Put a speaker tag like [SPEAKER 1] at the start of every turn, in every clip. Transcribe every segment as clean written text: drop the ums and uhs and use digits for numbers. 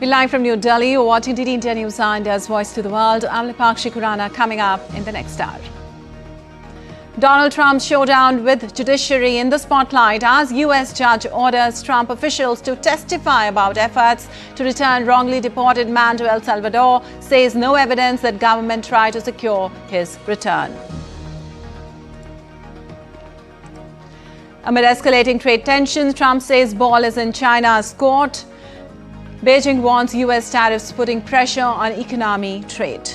[SPEAKER 1] We're live from New Delhi. You're watching DD India News, India's Voice to the World. I'm Lipakshi Khurana. Coming up in the next hour. Donald Trump's showdown with Judiciary in the spotlight as US judge orders Trump officials to testify about efforts to return wrongly deported man to El Salvador, says no evidence that government tried to secure his return. Amid escalating trade tensions, Trump says ball is in China's court. Beijing warns US tariffs putting pressure on economy trade.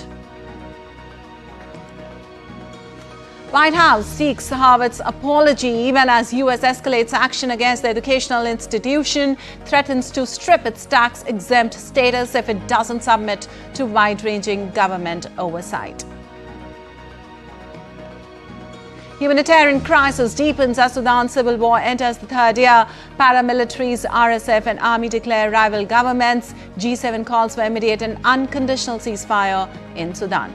[SPEAKER 1] White House seeks Harvard's apology even as US escalates action against the educational institution, threatens to strip its tax-exempt status if it doesn't submit to wide-ranging government oversight. Humanitarian crisis deepens as Sudan's civil war enters the third year. Paramilitaries, RSF and army declare rival governments. G7 calls for immediate and unconditional ceasefire in Sudan.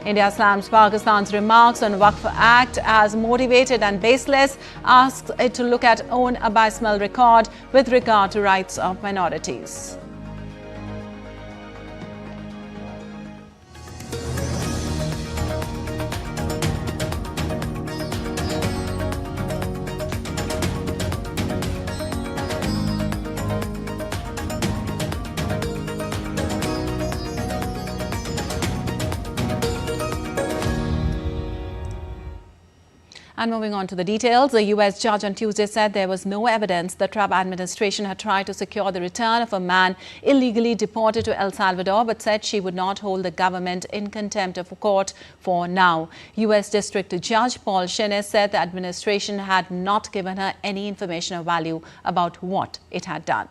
[SPEAKER 1] India slams Pakistan's remarks on Waqf Act as motivated and baseless, asks it to look at own abysmal record with regard to rights of minorities. And moving on to the details, the U.S. judge on Tuesday said there was no evidence the Trump administration had tried to secure the return of a man illegally deported to El Salvador, but said she would not hold the government in contempt of court for now. U.S. District Judge Paul Shinnis said the administration had not given her any information of value about what it had done.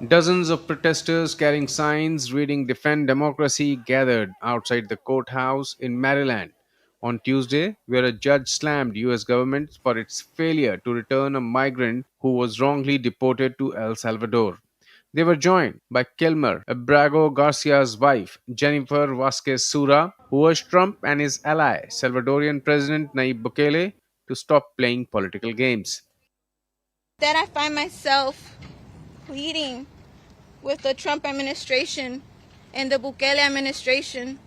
[SPEAKER 2] Dozens of protesters carrying signs reading "Defend Democracy" gathered outside the courthouse in Maryland on Tuesday, where a judge slammed U.S. government for its failure to return a migrant who was wrongly deported to El Salvador. They were joined by Kilmer Abrego Garcia's wife, Jennifer Vasquez Sura, who urged Trump and his ally, Salvadorian President Nayib Bukele, to stop playing political games.
[SPEAKER 3] That I find myself pleading with the Trump administration and the Bukele administration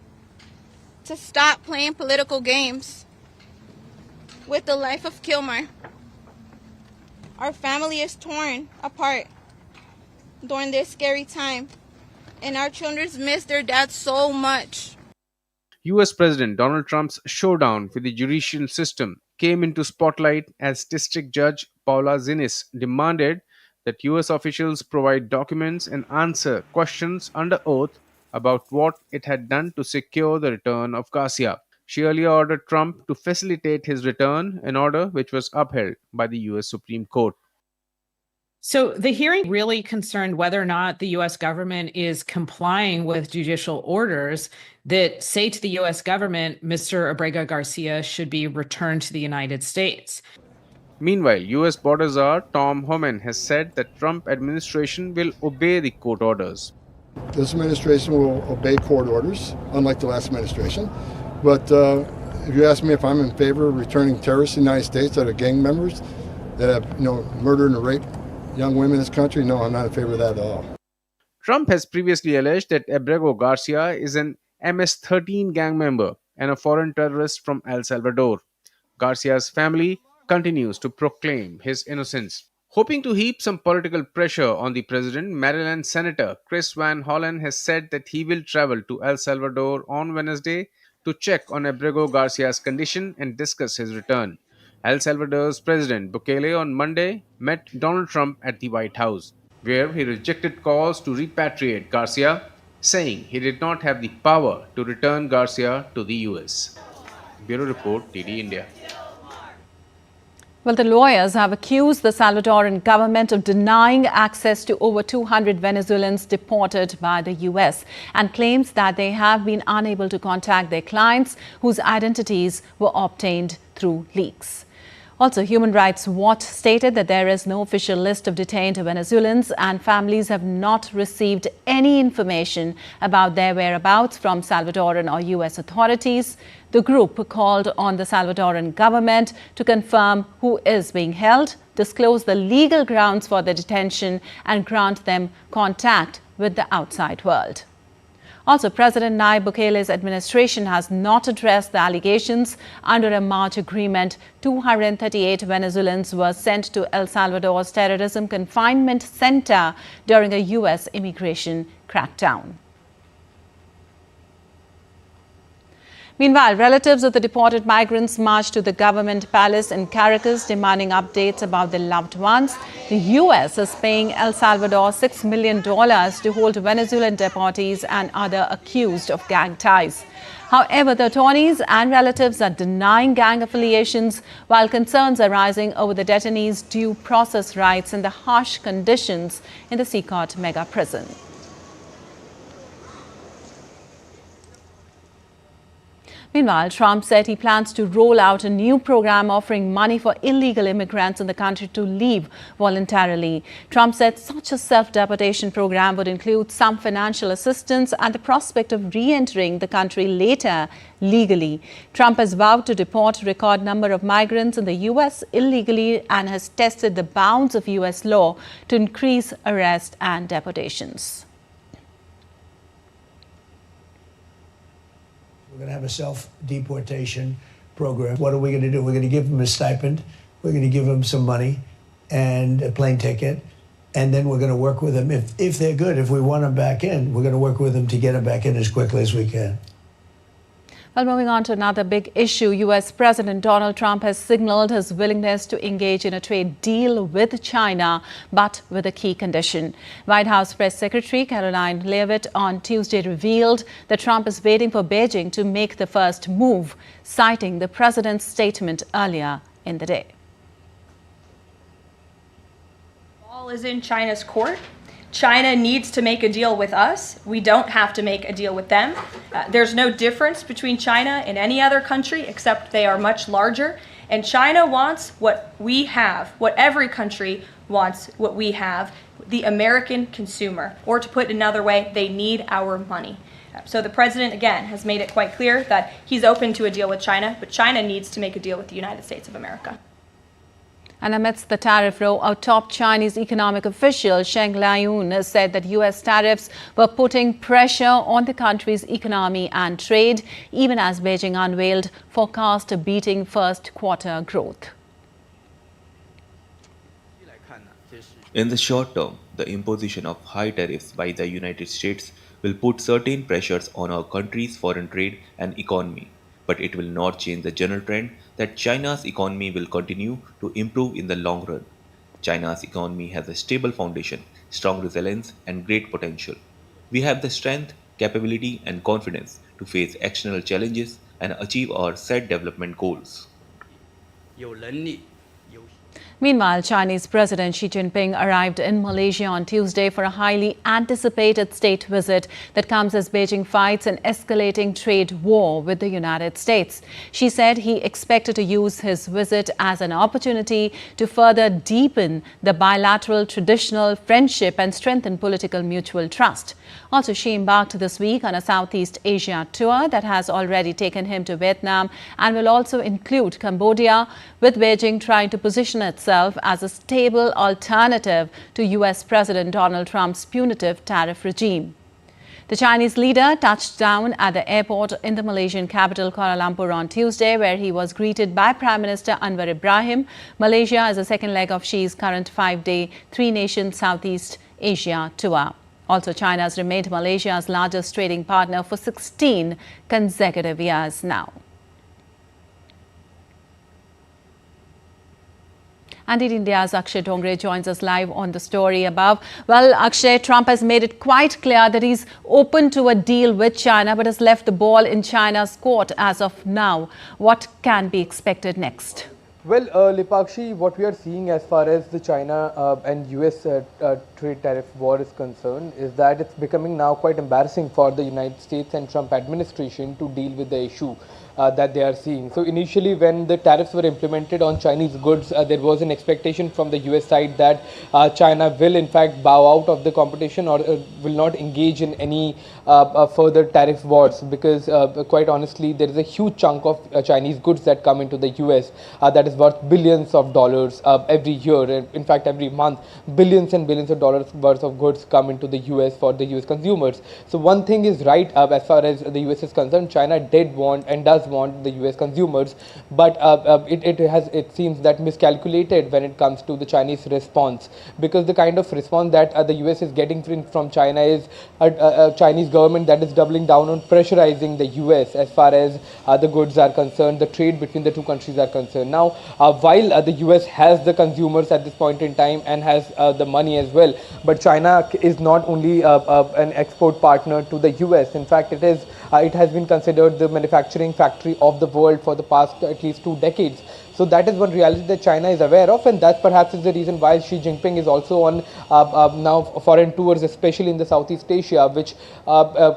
[SPEAKER 3] to stop playing political games with the life of Kilmer. Our family is torn apart during this scary time, and our children miss their dad so much.
[SPEAKER 2] U.S. President Donald Trump's showdown with the judicial system came into spotlight as District Judge Paula Zinnis demanded that U.S. officials provide documents and answer questions under oath about what it had done to secure the return of Garcia. She earlier ordered Trump to facilitate his return, an order which was upheld by the U.S. Supreme Court.
[SPEAKER 4] So the hearing really concerned whether or not the U.S. government is complying with judicial orders that say to the U.S. government, Mr. Abrego Garcia should be returned to the United States.
[SPEAKER 2] Meanwhile, U.S. Border Czar Tom Homan has said that Trump administration will obey the court orders.
[SPEAKER 5] This administration will obey court orders, unlike the last administration. But if you ask me if I'm in favor of returning terrorists to the United States that are gang members, that have murdered and raped young women in this country, no, I'm not in favor of that at all.
[SPEAKER 2] Trump has previously alleged that Abrego Garcia is an MS-13 gang member and a foreign terrorist from El Salvador. Garcia's family continues to proclaim his innocence. Hoping to heap some political pressure on the president, Maryland Senator Chris Van Hollen has said that he will travel to El Salvador on Wednesday to check on Abrego Garcia's condition and discuss his return. El Salvador's President Bukele on Monday met Donald Trump at the White House, where he rejected calls to repatriate Garcia, saying he did not have the power to return Garcia to the U.S. Bureau Report, DD India.
[SPEAKER 1] Well, the lawyers have accused the Salvadoran government of denying access to over 200 Venezuelans deported by the U.S. and claims that they have been unable to contact their clients whose identities were obtained through leaks. Also, Human Rights Watch stated that there is no official list of detained Venezuelans and families have not received any information about their whereabouts from Salvadoran or U.S. authorities. The group called on the Salvadoran government to confirm who is being held, disclose the legal grounds for the detention and grant them contact with the outside world. Also, President Nayib Bukele's administration has not addressed the allegations. Under a March agreement, 238 Venezuelans were sent to El Salvador's terrorism confinement center during a U.S. immigration crackdown. Meanwhile, relatives of the deported migrants marched to the government palace in Caracas demanding updates about their loved ones. The U.S. is paying El Salvador $6 million to hold Venezuelan deportees and other accused of gang ties. However, the attorneys and relatives are denying gang affiliations, while concerns are rising over the detainees' due process rights and the harsh conditions in the Secot mega prison. Meanwhile, Trump said he plans to roll out a new program offering money for illegal immigrants in the country to leave voluntarily. Trump said such a self-deportation program would include some financial assistance and the prospect of re-entering the country later legally. Trump has vowed to deport a record number of migrants in the U.S. illegally and has tested the bounds of U.S. law to increase arrest and deportations.
[SPEAKER 6] We're going to have a self-deportation program. What are we going to do? We're going to give them a stipend. We're going to give them some money and a plane ticket. And then we're going to work with them. If they're good, if we want them back in, we're going to work with them to get them back in as quickly as we can.
[SPEAKER 1] Well, moving on to another big issue, U.S. President Donald Trump has signaled his willingness to engage in a trade deal with China, but with a key condition. White House Press Secretary Caroline Leavitt on Tuesday revealed that Trump is waiting for Beijing to make the first move, citing the president's statement earlier in the day.
[SPEAKER 7] The ball is in China's court. China needs to make a deal with us. We don't have to make a deal with them. There's no difference between China and any other country except they are much larger. And China wants what we have, what every country wants, what we have, the American consumer. Or to put it another way, they need our money. So the president, again, has made it quite clear that he's open to a deal with China, but China needs to make a deal with the United States of America.
[SPEAKER 1] And amidst the tariff row, a top Chinese economic official, Sheng Liuyun, said that U.S. tariffs were putting pressure on the country's economy and trade, even as Beijing unveiled forecast beating first quarter growth.
[SPEAKER 8] In the short term, the imposition of high tariffs by the United States will put certain pressures on our country's foreign trade and economy, but it will not change the general trend that China's economy will continue to improve in the long run. China's economy has a stable foundation, strong resilience, and great potential. We have the strength, capability, and confidence to face external challenges and achieve our set development goals.
[SPEAKER 1] Meanwhile, Chinese President Xi Jinping arrived in Malaysia on Tuesday for a highly anticipated state visit that comes as Beijing fights an escalating trade war with the United States. Xi said he expected to use his visit as an opportunity to further deepen the bilateral traditional friendship and strengthen political mutual trust. Also, Xi embarked this week on a Southeast Asia tour that has already taken him to Vietnam and will also include Cambodia, with Beijing trying to position itself as a stable alternative to U.S. President Donald Trump's punitive tariff regime. The Chinese leader touched down at the airport in the Malaysian capital Kuala Lumpur on Tuesday, where he was greeted by Prime Minister Anwar Ibrahim. Malaysia is the second leg of Xi's current 5-day, 3-nation Southeast Asia tour. Also, China has remained Malaysia's largest trading partner for 16 consecutive years now. And India's Akshay Dongre joins us live on the story above. Well, Akshay, Trump has made it quite clear that he's open to a deal with China, but has left the ball in China's court as of now. What can be expected next?
[SPEAKER 9] Well, Lipakshi, what we are seeing as far as the China and US trade tariff war is concerned is that it's becoming now quite embarrassing for the United States and Trump administration to deal with the issue. that they are seeing. So initially, when the tariffs were implemented on Chinese goods, there was an expectation from the US side that China will in fact bow out of the competition or will not engage in any further tariff wars, because quite honestly, there is a huge chunk of Chinese goods that come into the US that is worth billions of dollars every year. In fact, every month, billions and billions of dollars worth of goods come into the US for the US consumers. So one thing is right, as far as the US is concerned, China did want and does want the US consumers, but it seems that miscalculated when it comes to the Chinese response, because the kind of response that the US is getting from China is a Chinese government that is doubling down on pressurizing the US as far as the goods are concerned, the trade between the two countries are concerned. Now, while the US has the consumers at this point in time and has the money as well, but China is not only an export partner to the US. In fact, it has been considered the manufacturing factory of the world for the past at least 2 decades. So that is one reality that China is aware of, and that perhaps is the reason why Xi Jinping is also on now foreign tours, especially in the Southeast Asia, which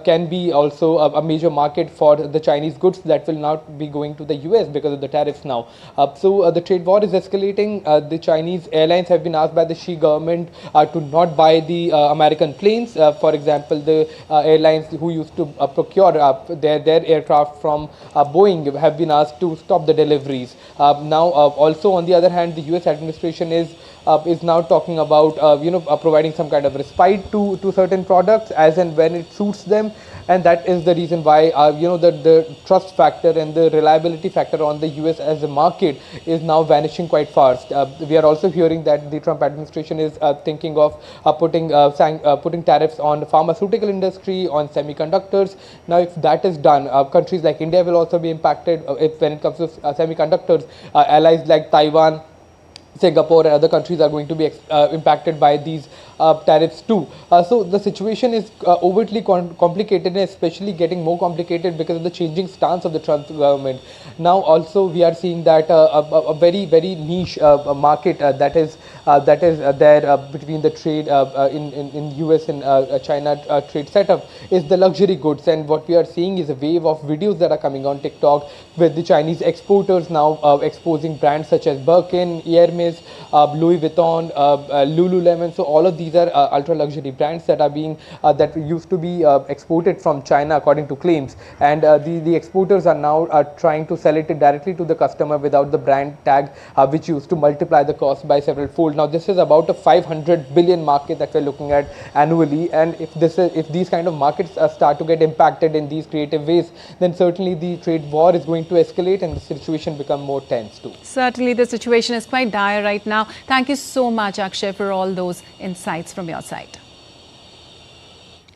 [SPEAKER 9] can be also a major market for the Chinese goods that will not be going to the US because of the tariffs now. So the trade war is escalating. The Chinese airlines have been asked by the Xi government to not buy the American planes. For example, the airlines who used to procure their aircraft from Boeing have been asked to stop the deliveries. Now, also on the other hand, the US administration is now talking about providing some kind of respite to certain products as and when it suits them, and that is the reason why the trust factor and the reliability factor on the US as a market is now vanishing quite fast. We are also hearing that the Trump administration is thinking of putting tariffs on the pharmaceutical industry, on semiconductors. Now, if that is done, countries like India will also be impacted when it comes to semiconductors. Allies like Taiwan, Singapore and other countries are going to be impacted by these tariffs too. So the situation is overtly complicated, and especially getting more complicated because of the changing stance of the Trump government. Now also we are seeing that a very niche market that is there between the trade in US and China trade setup is the luxury goods, and what we are seeing is a wave of videos that are coming on TikTok with the Chinese exporters now exposing brands such as Birkin, Hermes, Louis Vuitton, Lululemon. So all of these are ultra luxury brands that are being that used to be exported from China according to claims, and the exporters are now trying to sell it directly to the customer without the brand tag, which used to multiply the cost by several fold. Now this is about a 500 billion market that we're looking at annually, and if these kind of markets start to get impacted in these creative ways, then certainly the trade war is going to escalate and the situation become more tense too.
[SPEAKER 1] Certainly the situation is quite dire right now. Thank you so much, Akshay, for all those insights from your side.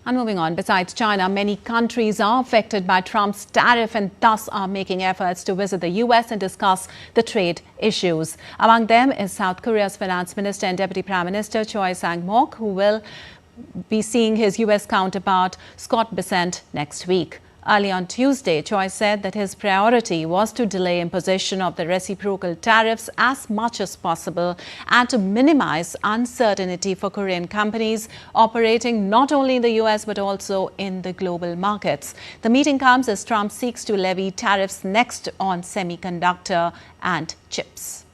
[SPEAKER 1] And moving on, besides China, many countries are affected by Trump's tariff and thus are making efforts to visit the US and discuss the trade issues. Among them is South Korea's Finance Minister and Deputy Prime Minister Choi Sang-mok, who will be seeing his US counterpart Scott Bessent next week. Early on Tuesday, Choi said that his priority was to delay imposition of the reciprocal tariffs as much as possible and to minimize uncertainty for Korean companies operating not only in the US but also in the global markets. The meeting comes as Trump seeks to levy tariffs next on semiconductor and chips.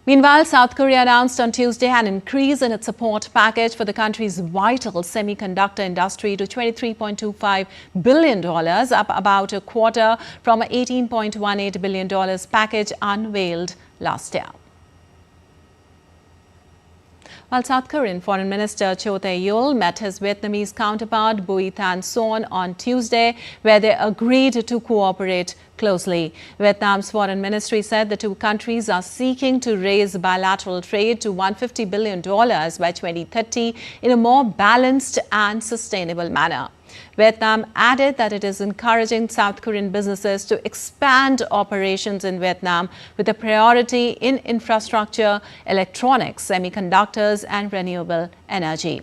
[SPEAKER 1] Meanwhile, South Korea announced on Tuesday an increase in its support package for the country's vital semiconductor industry to $23.25 billion, up about a quarter from an $18.18 billion package unveiled last year. While South Korean Foreign Minister Cho Tae-yul met his Vietnamese counterpart Bui Thanh Son on Tuesday, where they agreed to cooperate closely. Vietnam's foreign ministry said the two countries are seeking to raise bilateral trade to $150 billion by 2030 in a more balanced and sustainable manner. Vietnam added that it is encouraging South Korean businesses to expand operations in Vietnam with a priority in infrastructure, electronics, semiconductors, and renewable energy.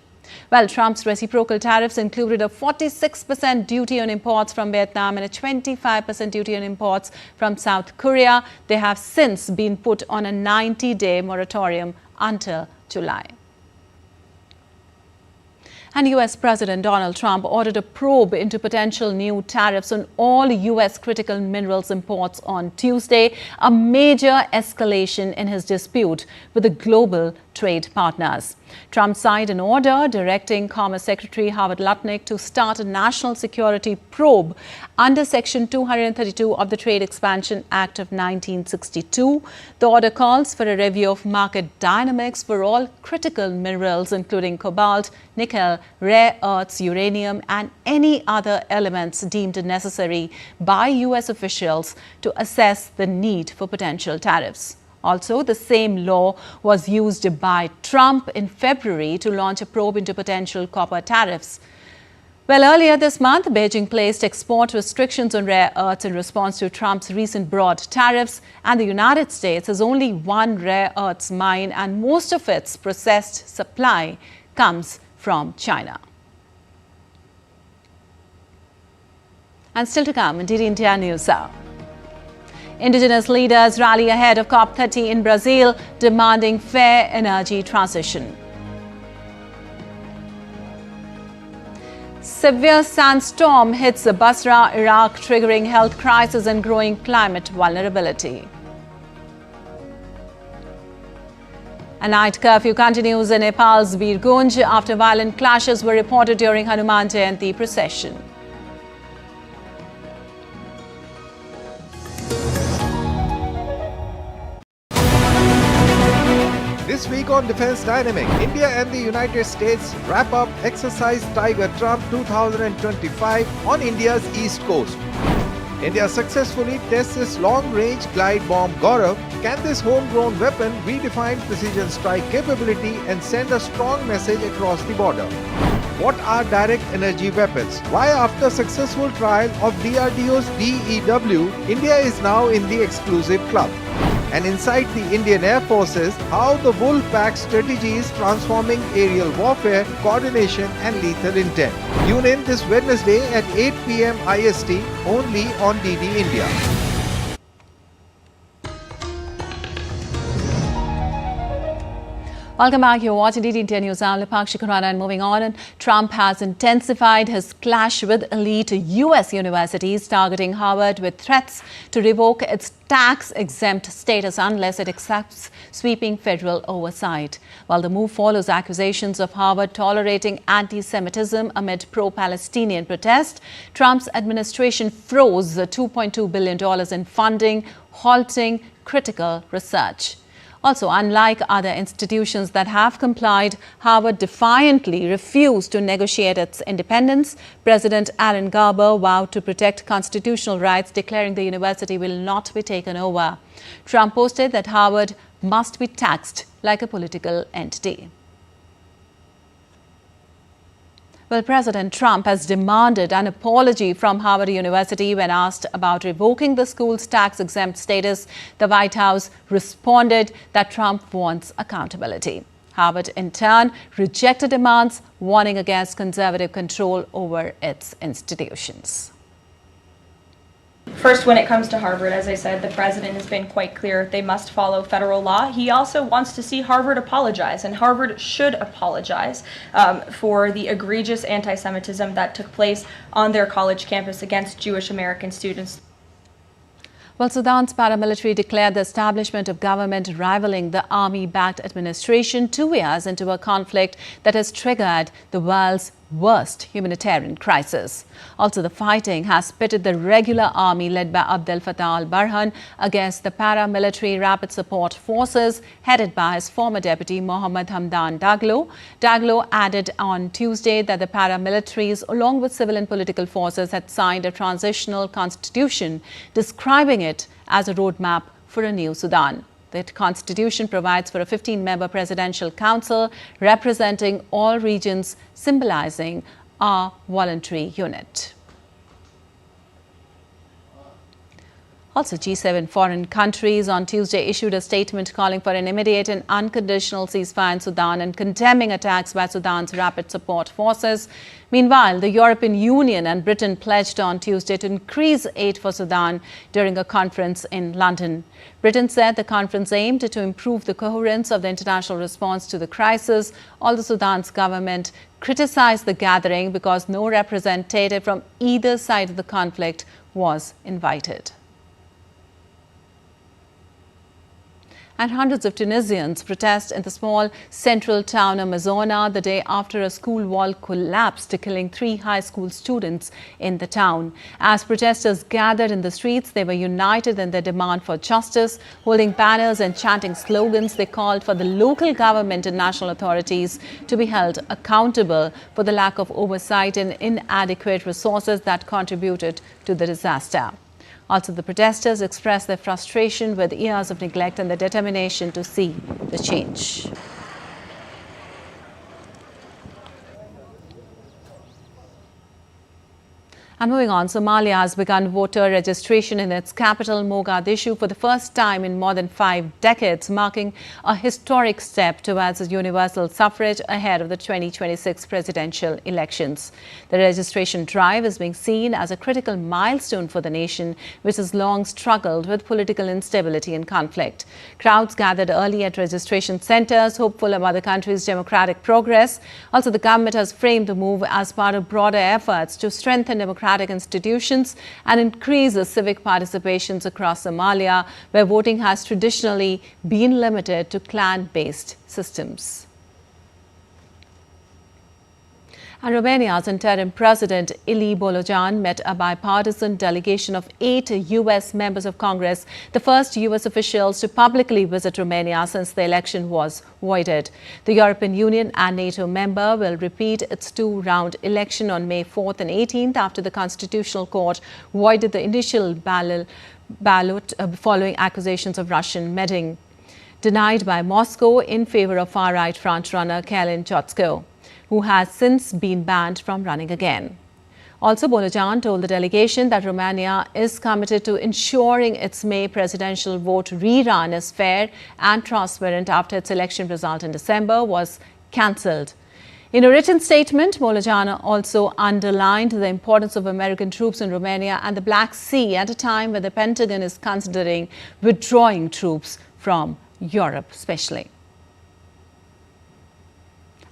[SPEAKER 1] Well, Trump's reciprocal tariffs included a 46% duty on imports from Vietnam and a 25% duty on imports from South Korea. They have since been put on a 90-day moratorium until July. And U.S. President Donald Trump ordered a probe into potential new tariffs on all U.S. critical minerals imports on Tuesday, a major escalation in his dispute with the global trade partners. Trump signed an order directing Commerce Secretary Howard Lutnick to start a national security probe under Section 232 of the Trade Expansion Act of 1962. The order calls for a review of market dynamics for all critical minerals, including cobalt, nickel, rare earths, uranium, and any other elements deemed necessary by U.S. officials to assess the need for potential tariffs. Also, the same law was used by Trump in February to launch a probe into potential copper tariffs. Well, earlier this month, Beijing placed export restrictions on rare earths in response to Trump's recent broad tariffs, and the United States has only one rare earths mine, and most of its processed supply comes from China. And still to come in DD India News Hour. Indigenous leaders rally ahead of COP30 in Brazil, demanding fair energy transition. Severe sandstorm hits Basra, Iraq, triggering health crisis and growing climate vulnerability. A night curfew continues in Nepal's Birgunj after violent clashes were reported during Hanuman Jayanti procession.
[SPEAKER 10] This week on Defense Dynamic, India and the United States wrap up Exercise Tiger Trump 2025 on India's east coast. India successfully tests its long-range glide bomb Gaurav. Can this homegrown weapon redefine precision strike capability and send a strong message across the border? What are direct energy weapons? Why, after successful trial of DRDO's DEW, India is now in the exclusive club? And inside the Indian Air Forces, how the Wolfpack strategy is transforming aerial warfare, coordination and lethal intent. Tune in this Wednesday at 8 p.m. IST only on DD India.
[SPEAKER 1] Welcome back. You're watching DD India News. I'm Lipakshi Khurana, and moving on. And Trump has intensified his clash with elite U.S. universities, targeting Harvard with threats to revoke its tax-exempt status unless it accepts sweeping federal oversight. While the move follows accusations of Harvard tolerating anti-Semitism amid pro-Palestinian protest, Trump's administration froze $2.2 billion in funding, halting critical research. Also, unlike other institutions that have complied, Harvard defiantly refused to negotiate its independence. President Alan Garber vowed to protect constitutional rights, declaring the university will not be taken over. Trump posted that Harvard must be taxed like a political entity. Well, President Trump has demanded an apology from Harvard University when asked about revoking the school's tax-exempt status. The White House responded that Trump wants accountability. Harvard, in turn, rejected demands, warning against conservative control over its institutions.
[SPEAKER 7] First, when it comes to Harvard, as I said, the president has been quite clear they must follow federal law. He also wants to see Harvard apologize, and Harvard should apologize for the egregious anti-Semitism that took place on their college campus against Jewish American students.
[SPEAKER 1] Well, Sudan's paramilitary declared the establishment of government rivaling the army-backed administration 2 years into a conflict that has triggered the world's worst humanitarian crisis. Also, the fighting has pitted the regular army led by Abdel Fattah al-Burhan against the paramilitary rapid support forces headed by his former deputy Mohammed Hamdan Daglo. Daglo added on Tuesday that the paramilitaries, along with civil and political forces, had signed a transitional constitution, describing it as a roadmap for a new Sudan. The constitution provides for a 15-member presidential council representing all regions, symbolizing a voluntary unit. Also, G7 foreign countries on Tuesday issued a statement calling for an immediate and unconditional ceasefire in Sudan and condemning attacks by Sudan's rapid support forces. Meanwhile, the European Union and Britain pledged on Tuesday to increase aid for Sudan during a conference in London. Britain said the conference aimed to improve the coherence of the international response to the crisis, although Sudan's government criticized the gathering because no representative from either side of the conflict was invited. And hundreds of Tunisians protest in the small central town of Mazona the day after a school wall collapsed, killing 3 high school students in the town. As protesters gathered in the streets, they were united in their demand for justice. Holding banners and chanting slogans, they called for the local government and national authorities to be held accountable for the lack of oversight and inadequate resources that contributed to the disaster. Also, the protesters expressed their frustration with years of neglect and their determination to see the change. And moving on, Somalia has begun voter registration in its capital, Mogadishu, for the first time in more than 5 decades, marking a historic step towards universal suffrage ahead of the 2026 presidential elections. The registration drive is being seen as a critical milestone for the nation, which has long struggled with political instability and conflict. Crowds gathered early at registration centers, hopeful about the country's democratic progress. Also, the government has framed the move as part of broader efforts to strengthen democratic institutions and increase civic participations across Somalia, where voting has traditionally been limited to clan-based systems. And Romania's interim president, Ilie Bolojan, met a bipartisan delegation of 8 U.S. members of Congress, the first U.S. officials to publicly visit Romania since the election was voided. The European Union and NATO member will repeat its 2-round election on May 4th and 18th after the Constitutional Court voided the initial ballot following accusations of Russian meddling, denied by Moscow in favor of far-right frontrunner Kalin Chotsko, who has since been banned from running again. Also, Bolojan told the delegation that Romania is committed to ensuring its May presidential vote rerun is fair and transparent after its election result in December was cancelled. In a written statement, Bolojan also underlined the importance of American troops in Romania and the Black Sea at a time when the Pentagon is considering withdrawing troops from Europe, especially.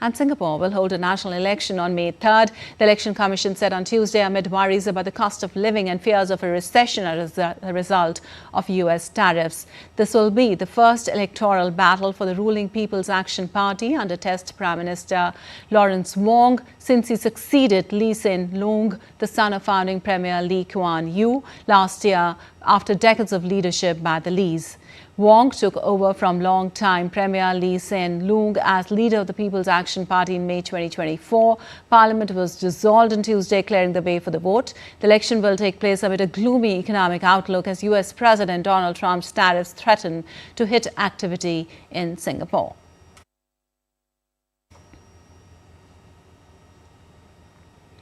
[SPEAKER 1] And Singapore will hold a national election on May 3rd. The Election Commission said on Tuesday amid worries about the cost of living and fears of a recession as a result of US tariffs. This will be the first electoral battle for the ruling People's Action Party under Test Prime Minister Lawrence Wong since he succeeded Lee Hsien Loong, the son of founding Premier Lee Kuan Yew, last year after decades of leadership by the Lees. Wong took over from long-time Premier Lee Hsien Loong as leader of the People's Action Party in May 2024. Parliament was dissolved on Tuesday, clearing the way for the vote. The election will take place amid a gloomy economic outlook as US President Donald Trump's tariffs threaten to hit activity in Singapore.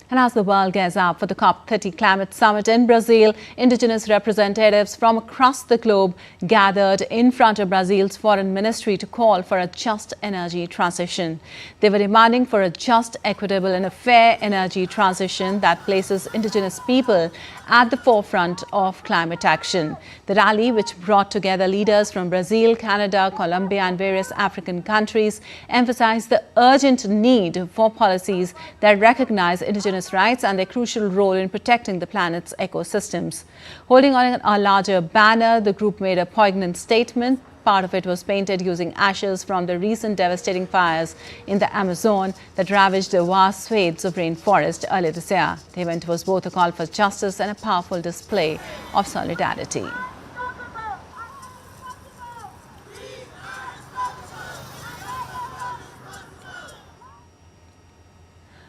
[SPEAKER 1] And as the world gears up for the COP30 climate summit in Brazil, indigenous representatives from across the globe gathered in front of Brazil's foreign ministry to call for a just energy transition. They were demanding for a just, equitable and a fair energy transition that places indigenous people at the forefront of climate action. The rally, which brought together leaders from Brazil, Canada, Colombia and various African countries, emphasized the urgent need for policies that recognize indigenous rights and their crucial role in protecting the planet's ecosystems. Holding on a larger banner, the group made a poignant statement. Part of it was painted using ashes from the recent devastating fires in the Amazon that ravaged the vast swathes of rainforest earlier this year. The event was both a call for justice and a powerful display of solidarity.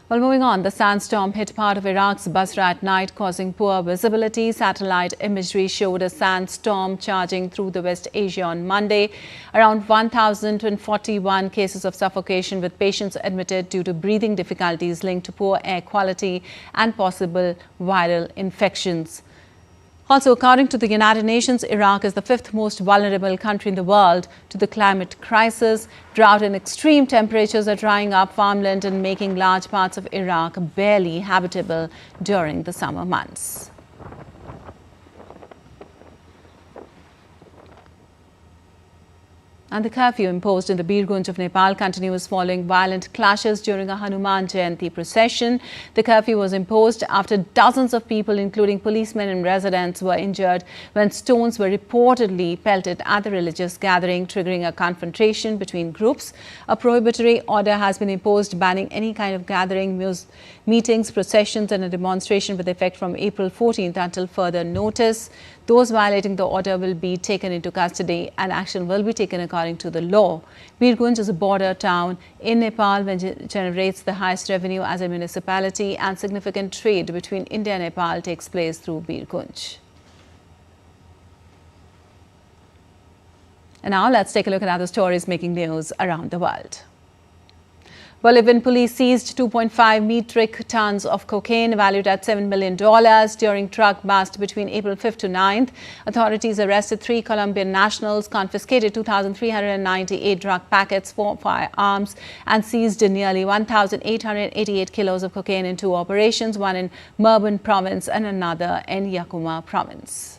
[SPEAKER 1] Well, moving on, the sandstorm hit part of Iraq's Basra at night, causing poor visibility. Satellite imagery showed a sandstorm charging through the West Asia on Monday. Around 1,041 cases of suffocation, with patients admitted due to breathing difficulties linked to poor air quality and possible viral infections. Also, according to the United Nations, Iraq is the fifth most vulnerable country in the world to the climate crisis. Drought and extreme temperatures are drying up farmland and making large parts of Iraq barely habitable during the summer months. And the curfew imposed in the Birgunj of Nepal continues following violent clashes during a Hanuman Jayanti procession. The curfew was imposed after dozens of people, including policemen and residents, were injured when stones were reportedly pelted at the religious gathering, triggering a confrontation between groups. A prohibitory order has been imposed banning any kind of gathering, meetings, processions and a demonstration with effect from April 14th until further notice. Those violating the order will be taken into custody and action will be taken according to the law. Birgunj is a border town in Nepal which generates the highest revenue as a municipality, and significant trade between India and Nepal takes place through Birgunj. And now let's take a look at other stories making news around the world. Bolivian police seized 2.5 metric tons of cocaine valued at $7 million during truck bust between April 5th to 9th. Authorities arrested 3 Colombian nationals, confiscated 2,398 drug packets, 4 firearms, and seized nearly 1,888 kilos of cocaine in 2 operations, one in Murban province and another in Yakuma province.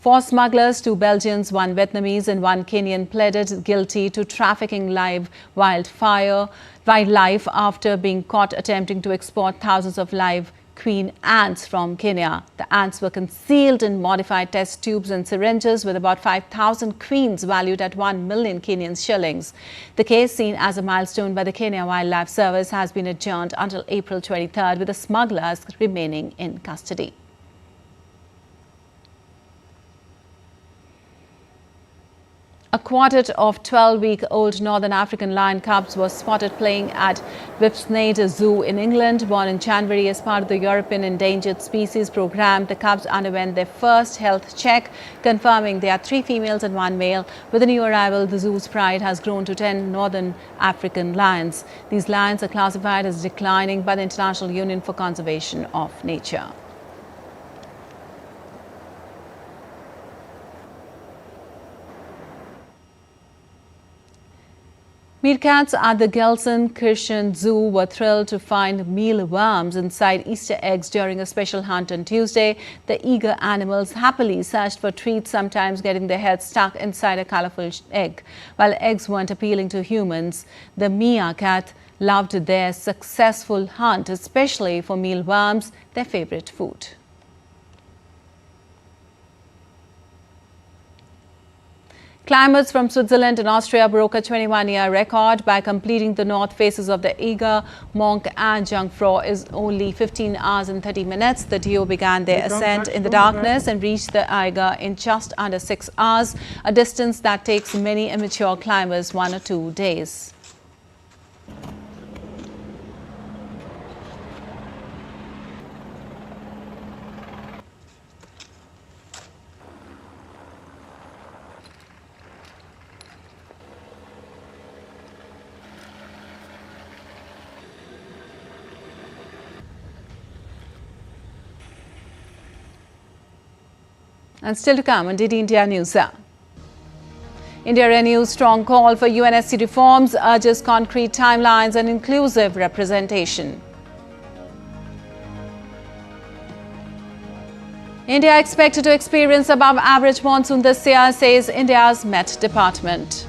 [SPEAKER 1] 4 smugglers, 2 Belgians, 1 Vietnamese and 1 Kenyan pleaded guilty to trafficking live wildlife after being caught attempting to export thousands of live queen ants from Kenya. The ants were concealed in modified test tubes and syringes with about 5,000 queens valued at 1 million Kenyan shillings. The case, seen as a milestone by the Kenya Wildlife Service, has been adjourned until April 23rd, with the smugglers remaining in custody. A quartet of 12-week-old Northern African lion cubs was spotted playing at Whipsnade Zoo in England. Born in January as part of the European Endangered Species Programme, the cubs underwent their first health check, confirming they are 3 females and 1 male. With the new arrival, the zoo's pride has grown to 10 Northern African lions. These lions are classified as declining by the International Union for Conservation of Nature. Meerkats at the Gelsenkirchen Zoo were thrilled to find mealworms inside Easter eggs during a special hunt on Tuesday. The eager animals happily searched for treats, sometimes getting their heads stuck inside a colorful egg. While eggs weren't appealing to humans, the meerkat loved their successful hunt, especially for mealworms, their favorite food. Climbers from Switzerland and Austria broke a 21-year record by completing the north faces of the Eiger, Monk and Jungfrau in only 15 hours and 30 minutes. The duo began their ascent in the darkness and reached the Eiger in just under 6 hours, a distance that takes many amateur climbers 1 or 2 days. And still to come on DD India News. India renews strong call for UNSC reforms, urges concrete timelines and inclusive representation. India expected to experience above average monsoon this year, says India's Met Department.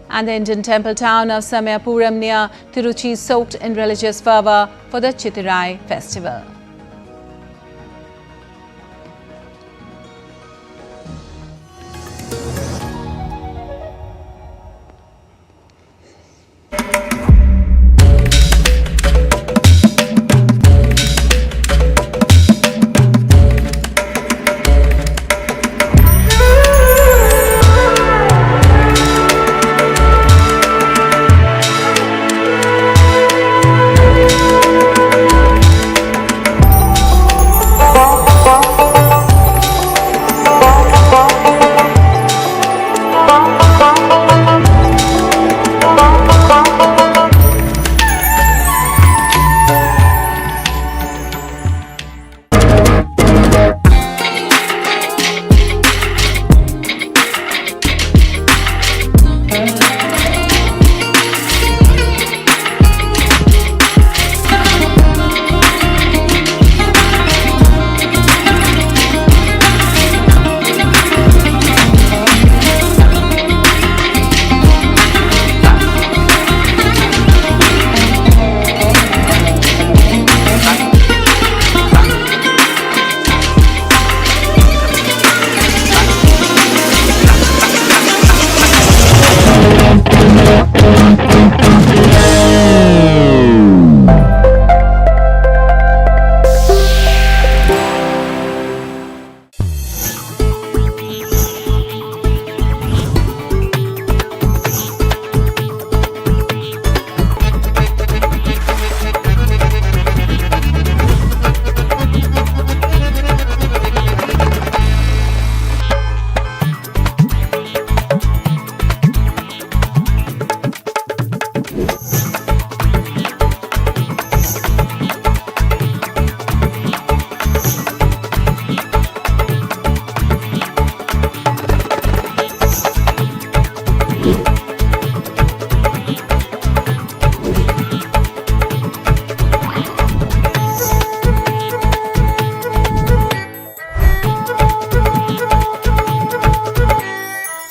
[SPEAKER 1] And the Indian temple town of Samayapuram near Tiruchi soaked in religious fervour for the Chittirai festival.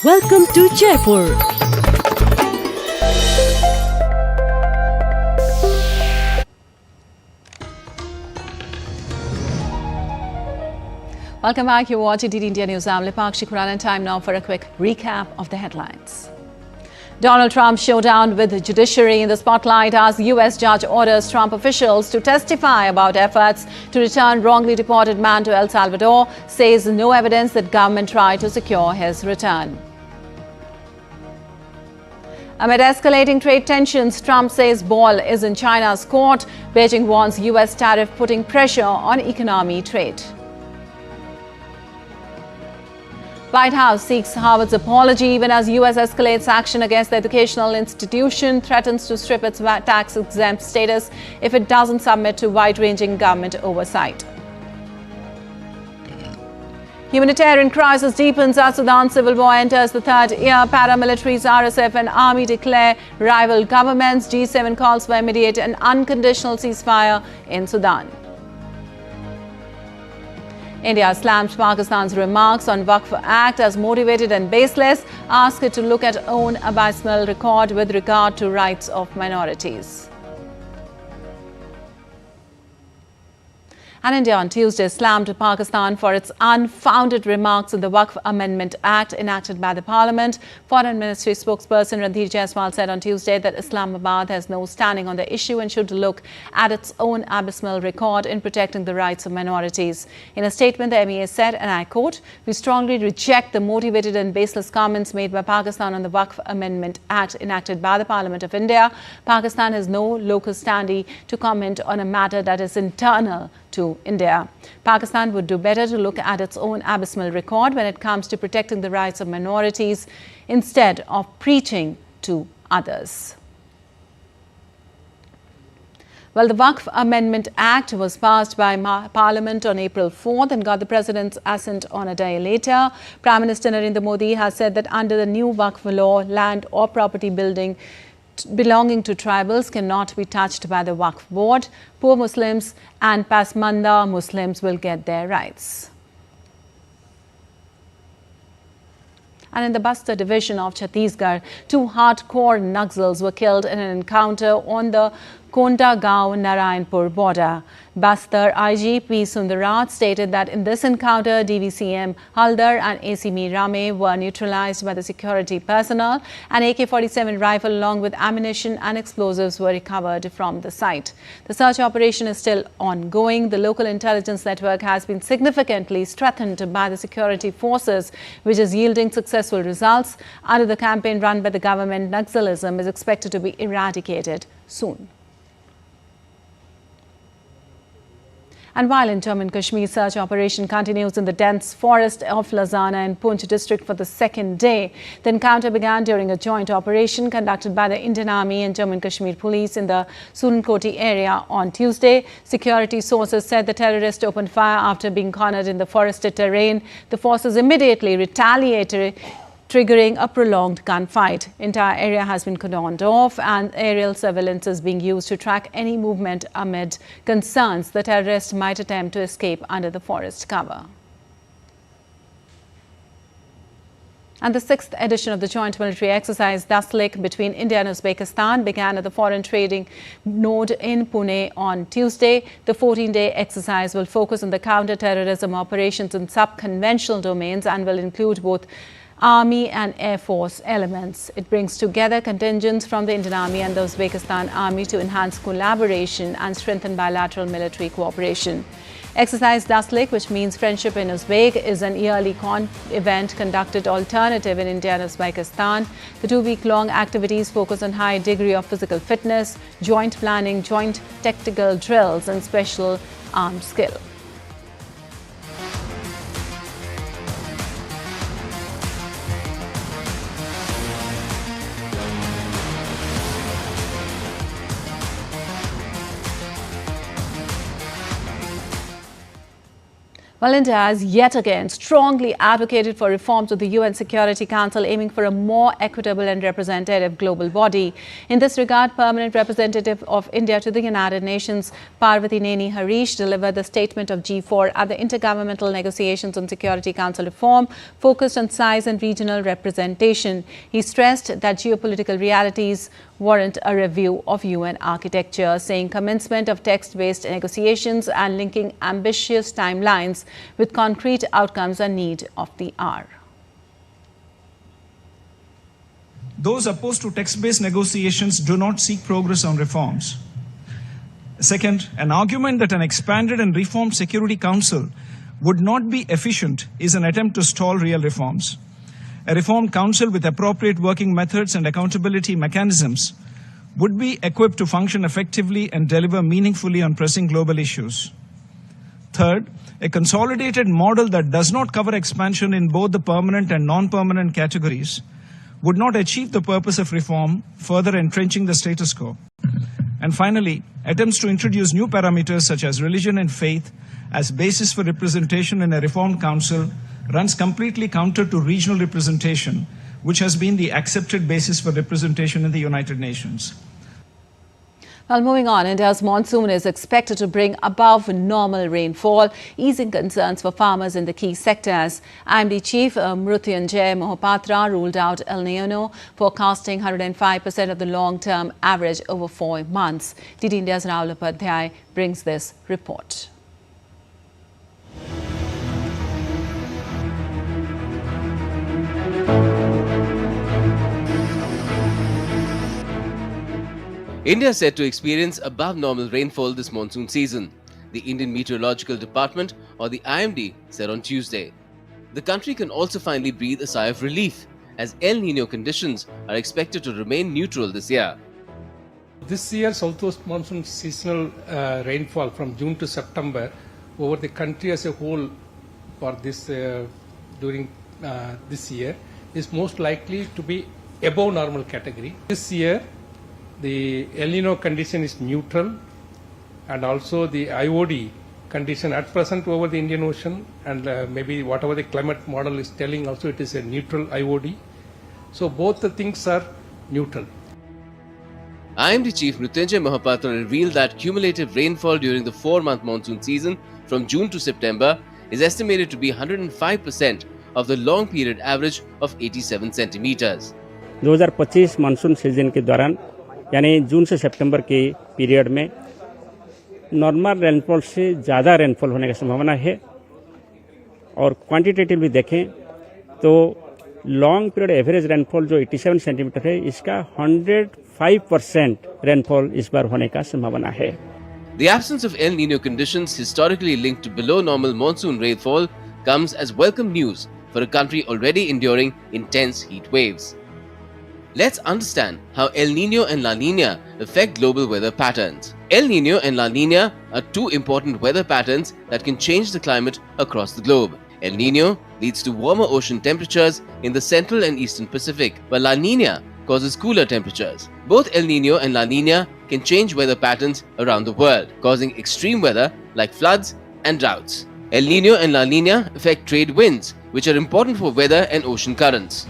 [SPEAKER 11] Welcome to Jaipur.
[SPEAKER 1] Welcome back. You're watching DD India News. I'm Lipakshi Kuran, and time now for a quick recap of the headlines. Donald Trump's showdown with the judiciary in the spotlight as U.S. judge orders Trump officials to testify about efforts to return wrongly deported man to El Salvador, says no evidence that government tried to secure his return. Amid escalating trade tensions, Trump says ball is in China's court. Beijing warns U.S. tariff putting pressure on economy trade. White House seeks Harvard's apology even as U.S. escalates action against the educational institution, threatens to strip its tax-exempt status if it doesn't submit to wide-ranging government oversight. Humanitarian crisis deepens as Sudan civil war enters the third year. Paramilitaries, RSF and army declare rival governments. G7 calls for immediate and unconditional ceasefire in Sudan. India slams Pakistan's remarks on Waqf Act as motivated and baseless, asked it to look at own abysmal record with regard to rights of minorities. And India on Tuesday slammed Pakistan for its unfounded remarks on the Waqf Amendment Act enacted by the Parliament. Foreign Ministry spokesperson Ranveer Jaiswal said on Tuesday that Islamabad has no standing on the issue and should look at its own abysmal record in protecting the rights of minorities. In a statement, the MEA said, and I quote, "We strongly reject the motivated and baseless comments made by Pakistan on the Waqf Amendment Act enacted by the Parliament of India. Pakistan has no locus standi to comment on a matter that is internal to India. Pakistan would do better to look at its own abysmal record when it comes to protecting the rights of minorities instead of preaching to others." Well, the Waqf Amendment Act was passed by Parliament on April 4th and got the President's assent on a day later. Prime Minister Narendra Modi has said that under the new Waqf law, land or property belonging to tribals cannot be touched by the Waqf board. Poor Muslims and Pasmanda Muslims will get their rights. And in the Bastar division of Chhattisgarh, 2 hardcore Naxals were killed in an encounter on the Kondagaon-Narayanpur border. Bastar IG P. Sundarat stated that in this encounter, DVCM Haldar and ACM Rame were neutralized by the security personnel. An AK-47 rifle along with ammunition and explosives were recovered from the site. The search operation is still ongoing. The local intelligence network has been significantly strengthened by the security forces, which is yielding successful results. Under the campaign run by the government, Naxalism is expected to be eradicated soon. And while in Jammu and Kashmir, search operation continues in the dense forest of Lazana in Poonch district for the second day. The encounter began during a joint operation conducted by the Indian Army and Jammu and Kashmir Police in the Sudankoti area on Tuesday. Security sources said the terrorists opened fire after being cornered in the forested terrain. The forces immediately retaliated, triggering a prolonged gunfight. Entire area has been cordoned off and aerial surveillance is being used to track any movement amid concerns the terrorists might attempt to escape under the forest cover. And the 6th edition of the joint military exercise Daslik between India and Uzbekistan began at the foreign trading node in Pune on Tuesday. The 14-day exercise will focus on the counter-terrorism operations in sub-conventional domains and will include both Army and Air Force elements. It brings together contingents from the Indian Army and the Uzbekistan Army to enhance collaboration and strengthen bilateral military cooperation. Exercise Daslik, which means friendship in Uzbek, is an yearly event conducted alternative in India and Uzbekistan. The 2-week-long activities focus on high degree of physical fitness, joint planning, joint tactical drills, and special armed skill. Well, India has yet again strongly advocated for reforms of the UN Security Council, aiming for a more equitable and representative global body. In this regard, Permanent Representative of India to the United Nations, Parvati Neni Harish, delivered the statement of G4 at the Intergovernmental Negotiations on Security Council reform, focused on size and regional representation. He stressed that geopolitical realities warrant a review of UN architecture, saying commencement of text-based negotiations and linking ambitious timelines with concrete outcomes are need of the hour.
[SPEAKER 11] Those opposed to text-based negotiations do not seek progress on reforms. Second, an argument that an expanded and reformed Security Council would not be efficient is an attempt to stall real reforms. A reformed council with appropriate working methods and accountability mechanisms would be equipped to function effectively and deliver meaningfully on pressing global issues. Third, a consolidated model that does not cover expansion in both the permanent and non-permanent categories would not achieve the purpose of reform, further entrenching the status quo. And finally, attempts to introduce new parameters such as religion and faith as basis for representation in a reformed council runs completely counter to regional representation, which has been the accepted basis for representation in the United Nations.
[SPEAKER 1] Well, moving on, India's monsoon is expected to bring above normal rainfall, easing concerns for farmers in the key sectors. IMD Chief Mrutyunjay Mohapatra ruled out El Nino, forecasting 105% of the long-term average over 4 months. DD India's Rahul Upadhyay brings this report.
[SPEAKER 12] India is set to experience above normal rainfall this monsoon season, the Indian Meteorological Department, or the IMD, said on Tuesday. The country can also finally breathe a sigh of relief, as El Nino conditions are expected to remain neutral this year.
[SPEAKER 13] This year, southwest monsoon seasonal rainfall from June to September over the country as a whole for this during this year is most likely to be above normal category. This year, the El Nino condition is neutral, and also the IOD condition at present over the Indian Ocean, and maybe whatever the climate model is telling also it is a neutral IOD. So both the things are neutral.
[SPEAKER 12] IMD Chief Mrutyunjay Mohapatra revealed that cumulative rainfall during the 4-month monsoon season from June to September is estimated to be 105% of the long period average of 87 centimeters.
[SPEAKER 14] 2025 monsoon season के दौरान यानी जून से सितंबर के period में normal rainfall से ज़्यादा rainfall होने की संभावना है, और क्वांटिटेटिवली देखें तो लॉन्ग पीरियड एवरेज रेनफॉल जो 87 सेंटीमीटर है, इसका 105% रेनफॉल इस बार होने का संभावना है.
[SPEAKER 12] The absence of El Nino conditions historically linked to below normal monsoon rainfall comes as welcome news for a country already enduring intense heat waves. Let's understand how El Nino and La Nina affect global weather patterns. El Nino and La Nina are two important weather patterns that can change the climate across the globe. El Nino leads to warmer ocean temperatures in the central and eastern Pacific, while La Nina causes cooler temperatures. Both El Nino and La Nina can change weather patterns around the world, causing extreme weather like floods and droughts. El Nino and La Nina affect trade winds, which are important for weather and ocean currents.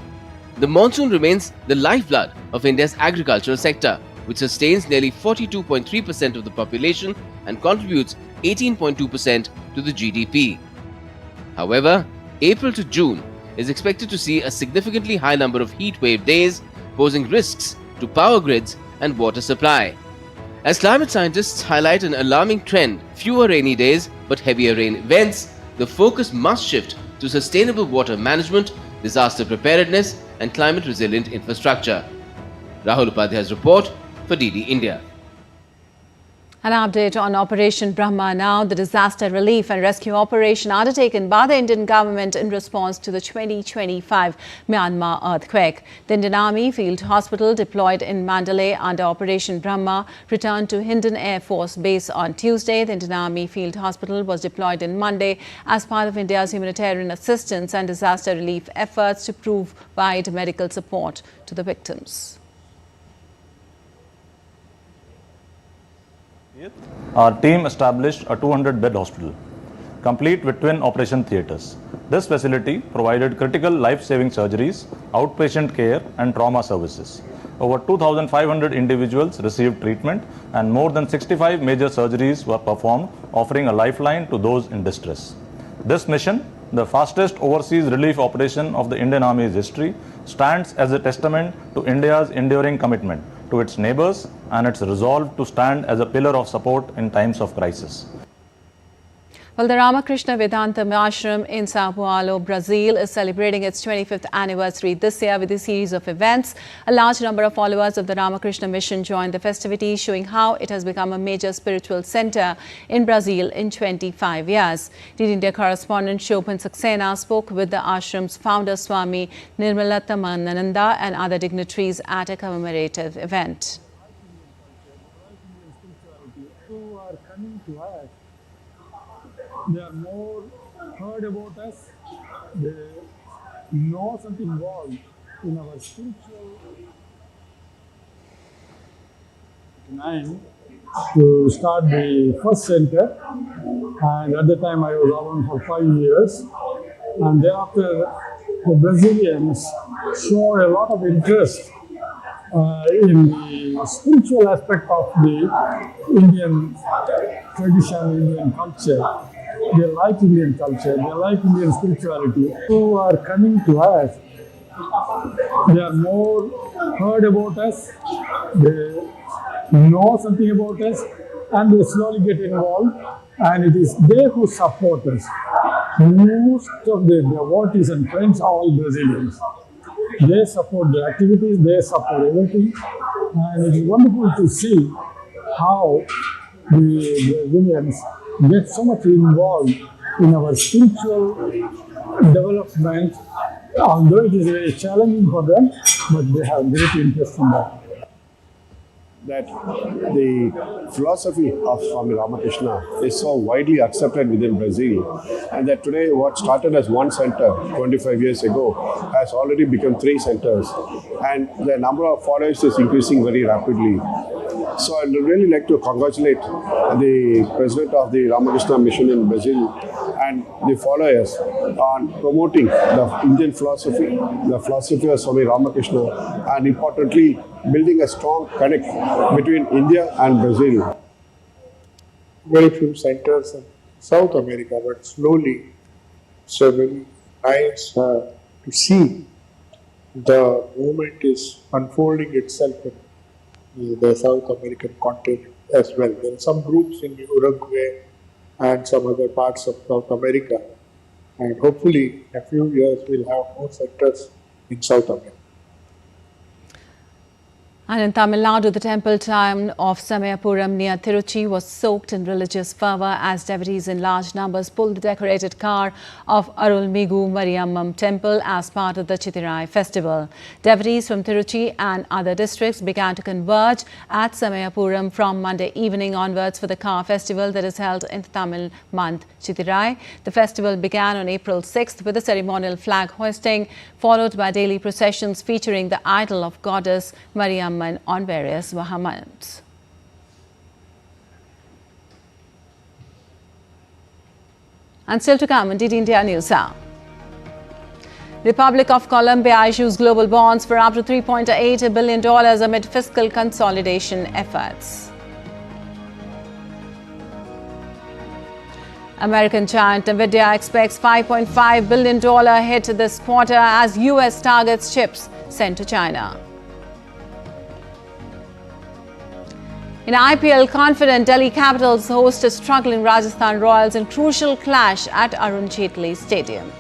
[SPEAKER 12] The monsoon remains the lifeblood of India's agricultural sector, which sustains nearly 42.3% of the population and contributes 18.2% to the GDP. However, April to June is expected to see a significantly high number of heat wave days, posing risks to power grids and water supply. As climate scientists highlight an alarming trend, fewer rainy days but heavier rain events, the focus must shift to sustainable water management, disaster preparedness and climate resilient infrastructure. Rahul Upadhyay's report for DD India.
[SPEAKER 1] An update on Operation Brahma now, the disaster relief and rescue operation undertaken by the Indian government in response to the 2025 Myanmar earthquake. The Indian Army Field Hospital deployed in Mandalay under Operation Brahma returned to Hindon Air Force Base on Tuesday. The Indian Army Field Hospital was deployed in Monday as part of India's humanitarian assistance and disaster relief efforts to provide medical support to the victims.
[SPEAKER 15] Our team established a 200-bed hospital. complete with twin operation theatres. This facility provided critical life-saving surgeries, outpatient care and trauma services. Over 2,500 individuals received treatment and more than 65 major surgeries were performed, offering a lifeline to those in distress. This mission, the fastest overseas relief operation of the Indian Army's history, stands as a testament to India's enduring commitment to its neighbours and its resolve to stand as a pillar of support in times of crisis.
[SPEAKER 1] Well, the Ramakrishna Vedanta Ashram in Sao Paulo, Brazil is celebrating its 25th anniversary this year with a series of events. A large number of followers of the Ramakrishna mission joined the festivities, showing how it has become a major spiritual center in Brazil in 25 years. DD India correspondent Shobhan Saxena spoke with the ashram's founder Swami Nirmalatamananda and other dignitaries at a commemorative event.
[SPEAKER 16] They are more heard about us, they know something involved in our spiritual to start the first center, and at the time I was around for 5 years, and thereafter the Brazilians showed a lot of interest in the spiritual aspect of the Indian tradition, Indian culture. They like Indian culture, they like Indian spirituality. Who are coming to us, they are more heard about us, they know something about us, and they slowly get involved, and it is they who support us. Most of the devotees and friends are all Brazilians. They support the activities, they support everything, and it is wonderful to see how the Brazilians get so much involved in our spiritual development, although it is very challenging for them, but they have great interest in that.
[SPEAKER 17] That the philosophy of Swami Ramakrishna is so widely accepted within Brazil, and that today what started as one center 25 years ago has already become 3 centers, and the number of followers is increasing very rapidly. So I'd really like to congratulate the president of the Ramakrishna Mission in Brazil and the followers on promoting the Indian philosophy, the philosophy of Swami Ramakrishna, and importantly, building a strong connect between India and Brazil.
[SPEAKER 18] Very few centers in South America, but slowly, so very nice to see the movement is unfolding itself in the South American continent as well. There are some groups in Uruguay and some other parts of South America, and hopefully in a few years we'll have more centers in South America.
[SPEAKER 1] And in Tamil Nadu, the temple town of Samayapuram near Tiruchi was soaked in religious fervour as devotees in large numbers pulled the decorated car of Arulmigu Mariammam temple as part of the Chithirai festival. Devotees from Tiruchi and other districts began to converge at Samayapuram from Monday evening onwards for the car festival that is held in the Tamil month Chithirai. The festival began on April 6th with a ceremonial flag hoisting, followed by daily processions featuring the idol of goddess Mariamman on various Vahamanas. And still to come on DD India News Hour. Republic of Colombia issues global bonds for up to $3.8 billion amid fiscal consolidation efforts. American giant Nvidia expects $5.5 billion hit this quarter as US targets chips sent to China. In IPL, confident Delhi Capitals host a struggling Rajasthan Royals in crucial clash at Arun Jaitley Stadium.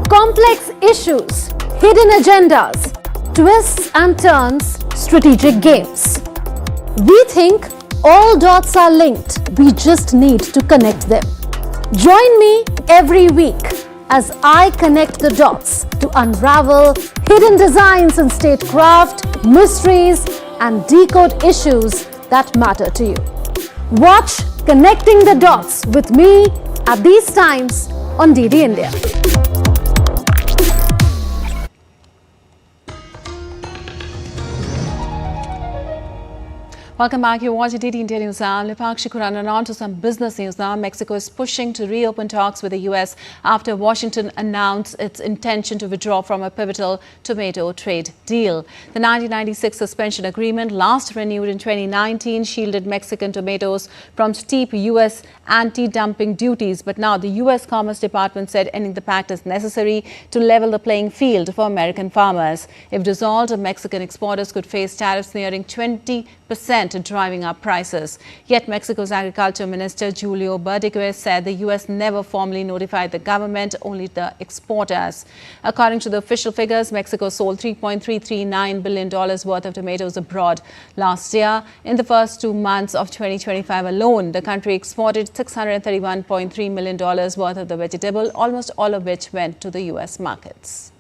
[SPEAKER 19] Complex issues, hidden agendas, twists and turns, strategic games. We think all dots are linked. We just need to connect them. Join me every week as I connect the dots to unravel hidden designs in statecraft, mysteries, and decode issues that matter to you. Watch Connecting the Dots with me at these times on DD India.
[SPEAKER 1] Welcome back. You're watching DT India News. I'm Lipakshi Khurana. On to some business news now. Mexico is pushing to reopen talks with the U.S. after Washington announced its intention to withdraw from a pivotal tomato trade deal. The 1996 suspension agreement, last renewed in 2019, shielded Mexican tomatoes from steep U.S. anti-dumping duties. But now the U.S. Commerce Department said ending the pact is necessary to level the playing field for American farmers. If dissolved, Mexican exporters could face tariffs nearing 20%, driving up prices. Yet Mexico's Agriculture Minister Julio Verdeguer said the U.S. never formally notified the government, only the exporters. According to the official figures, Mexico sold $3.339 billion worth of tomatoes abroad last year. In the first 2 months of 2025 alone, the country exported $631.3 million worth of the vegetable, almost all of which went to the U.S. markets.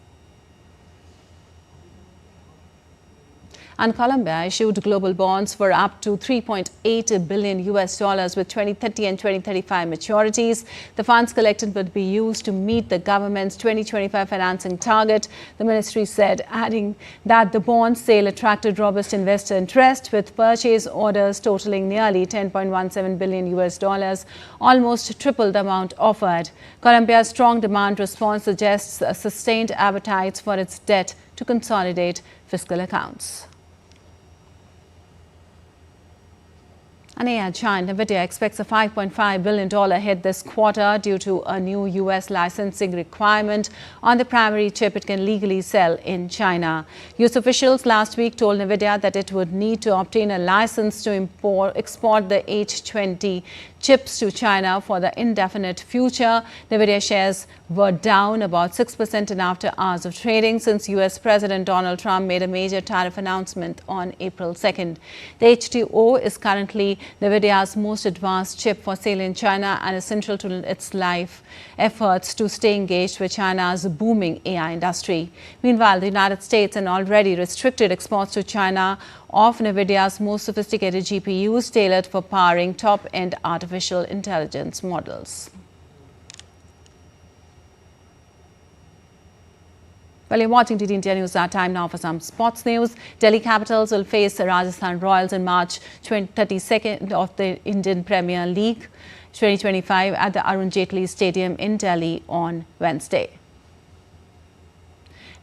[SPEAKER 1] And Colombia issued global bonds for up to $3.8 billion with 2030 and 2035 maturities. The funds collected would be used to meet the government's 2025 financing target, the ministry said, adding that the bond sale attracted robust investor interest, with purchase orders totaling nearly $10.17 billion, almost triple the amount offered. Colombia's strong demand response suggests a sustained appetite for its debt to consolidate fiscal accounts. And AI giant NVIDIA expects a $5.5 billion hit this quarter due to a new U.S. licensing requirement on the primary chip it can legally sell in China. U.S. officials last week told NVIDIA that it would need to obtain a license to export the H20 chips to China for the indefinite future. NVIDIA shares were down about 6% in after hours of trading since U.S. President Donald Trump made a major tariff announcement on April 2nd. The H20 is currently NVIDIA's most advanced chip for sale in China and is central to its life efforts to stay engaged with China's booming AI industry. Meanwhile, the United States and already restricted exports to China of NVIDIA's most sophisticated GPUs tailored for powering top-end artificial intelligence models. Well, you're watching DT India News. Our time now for some sports news. Delhi Capitals will face Rajasthan Royals in March 32nd of the Indian Premier League 2025 at the Arun Jaitley Stadium in Delhi on Wednesday.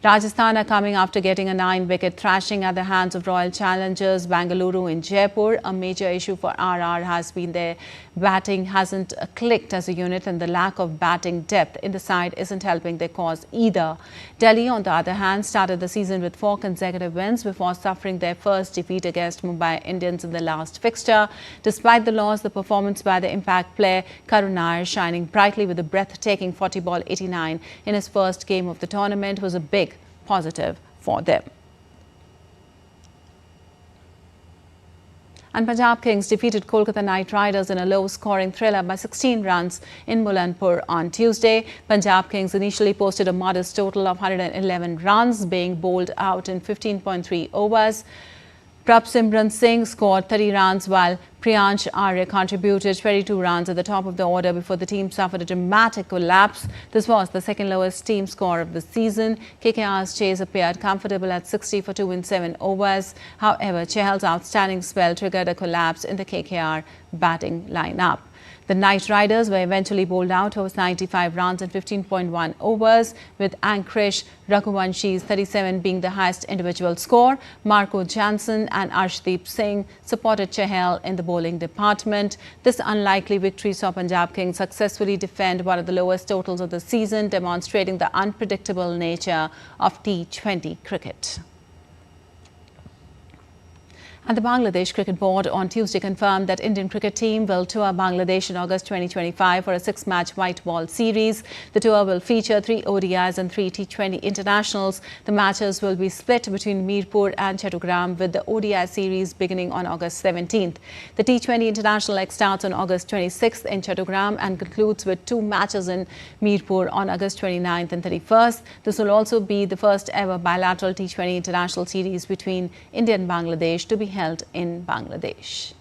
[SPEAKER 1] Rajasthan are coming after getting a 9-wicket thrashing at the hands of Royal Challengers Bangalore in Jaipur. A major issue for RR has been their batting hasn't clicked as a unit, and the lack of batting depth in the side isn't helping their cause either. Delhi, on the other hand, started the season with 4 consecutive wins before suffering their first defeat against Mumbai Indians in the last fixture. Despite the loss, the performance by the impact player Karun Nair, shining brightly with a breathtaking 40-ball 89 in his first game of the tournament, was a big positive for them. And Punjab Kings defeated Kolkata Knight Riders in a low-scoring thriller by 16 runs in Mulanpur on Tuesday. Punjab Kings initially posted a modest total of 111 runs, being bowled out in 15.3 overs. Prabsimran Singh scored 30 runs while Priyansh Arya contributed 22 runs at the top of the order before the team suffered a dramatic collapse. This was the second lowest team score of the season. KKR's chase appeared comfortable at 60 for 2 in 7 overs. However, Chahal's outstanding spell triggered a collapse in the KKR batting lineup. The Knight Riders were eventually bowled out over 95 runs in 15.1 overs, with Ankrish Raghuvanshi's 37 being the highest individual score. Marco Jansen and Arshdeep Singh supported Chahal in the bowling department. This unlikely victory saw Punjab Kings successfully defend one of the lowest totals of the season, demonstrating the unpredictable nature of T20 cricket. And the Bangladesh Cricket Board on Tuesday confirmed that Indian cricket team will tour Bangladesh in August 2025 for a 6-match white ball series. The tour will feature 3 ODIs and 3 T20 internationals. The matches will be split between Mirpur and Chattogram, with the ODI series beginning on August 17th. The T20 international leg starts on August 26th in Chattogram and concludes with 2 matches in Mirpur on August 29th and 31st. This will also be the first ever bilateral T20 international series between India and Bangladesh to be held in Bangladesh.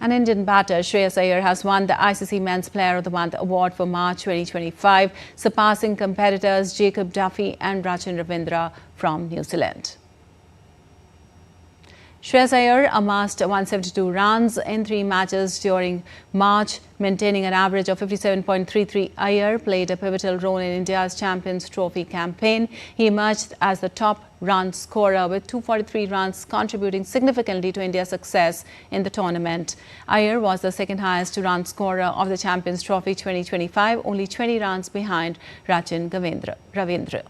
[SPEAKER 1] An Indian batter, Shreyas Iyer, has won the ICC Men's Player of the Month award for March 2025, surpassing competitors Jacob Duffy and Rachin Ravindra from New Zealand. Shreyas Iyer amassed 172 runs in 3 matches during March, maintaining an average of 57.33. Iyer played a pivotal role in India's Champions Trophy campaign. He emerged as the top run scorer with 243 runs, contributing significantly to India's success in the tournament. Iyer was the second highest run scorer of the Champions Trophy 2025, only 20 runs behind Rachin Ravindra.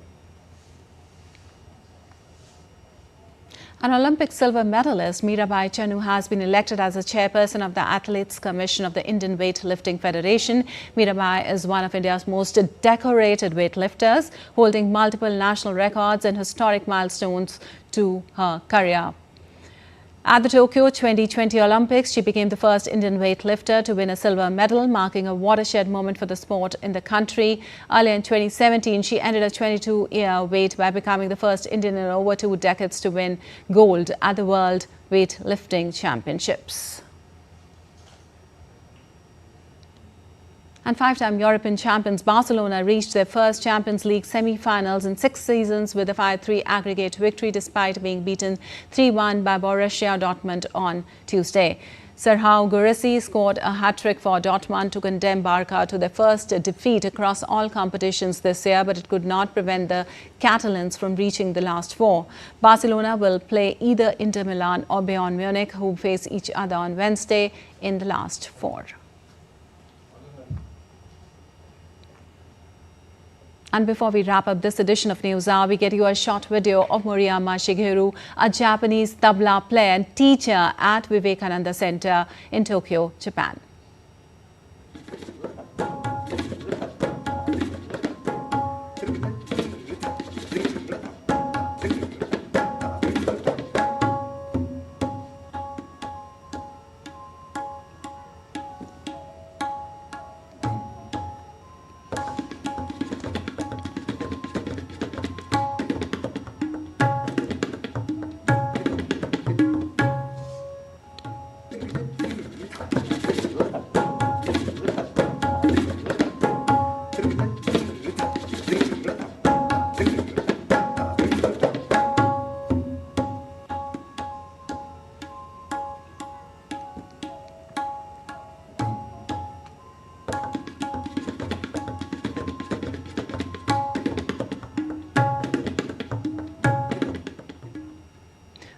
[SPEAKER 1] An Olympic silver medalist, Mirabai Chanu, has been elected as the chairperson of the Athletes Commission of the Indian Weightlifting Federation. Mirabai is one of India's most decorated weightlifters, holding multiple national records and historic milestones to her career. At the Tokyo 2020 Olympics, she became the first Indian weightlifter to win a silver medal, marking a watershed moment for the sport in the country. Earlier in 2017, she ended a 22-year wait by becoming the first Indian in over 2 decades to win gold at the World Weightlifting Championships. And 5-time European champions Barcelona reached their first Champions League semi-finals in 6 seasons with a 5-3 aggregate victory despite being beaten 3-1 by Borussia Dortmund on Tuesday. Serhou Guirassy scored a hat-trick for Dortmund to condemn Barca to their first defeat across all competitions this year, but it could not prevent the Catalans from reaching the last 4. Barcelona will play either Inter Milan or Bayern Munich, who face each other on Wednesday in the last 4. And before we wrap up this edition of News Hour, we get you a short video of Moriyama Shigeru, a Japanese tabla player and teacher at Vivekananda Center in Tokyo, Japan.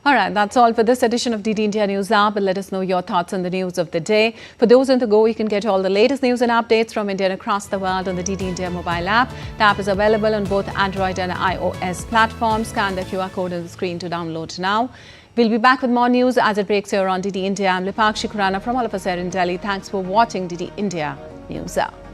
[SPEAKER 1] All right, that's all for this edition of DD India News Hour, but let us know your thoughts on the news of the day. For those on the go, you can get all the latest news and updates from India and across the world on the DD India mobile app. The app is available on both Android and iOS platforms. Scan the QR code on the screen to download now. We'll be back with more news as it breaks here on DD India. I'm Lipakshi Khurana from all of us here in Delhi. Thanks for watching DD India News Hour.